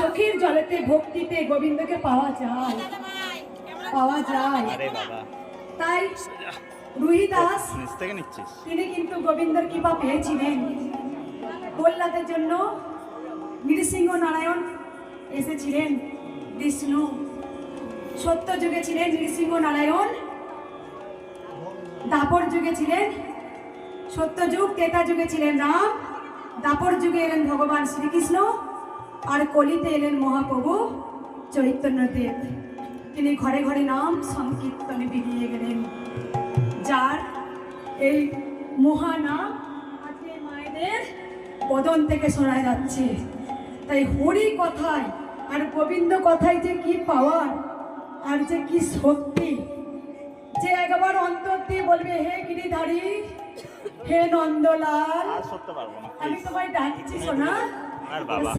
চোখের জলেতে ভক্তিতে গোবিন্দকে পাওয়া যায়। তাই রুহিদাস তিনি কিন্তু গোবিন্দর কৃপা পেয়েছিলেন। প্রহ্লাদের জন্য নৃসিংহ নারায়ণ এসেছিলেন বিষ্ণু, সত্য যুগে ছিলেন নৃসিংহ নারায়ণ, দাপর যুগে ছিলেন সত্য যুগ, ত্রেতা যুগে ছিলেন রাম, দাপর যুগে এলেন ভগবান শ্রীকৃষ্ণ, আর কলিতে এলেন মহাপ্রভু চৈতন্যদেব। তিনি ঘরে ঘরে নাম সংকীর্তনে বেরিয়ে গেলেন। যার এই মহানাম আজকে মায়েদের বদন থেকে শোনা যাচ্ছে। তাই হরি কথায় আর গোবিন্দ কথায় যে কি পাওয়ার আর যে কি শক্তি, যে একবার অন্তর দিয়ে বলবে হে গিরিধারী, হে নন্দলাল, আমি তোমায় ডাকছি সোনা।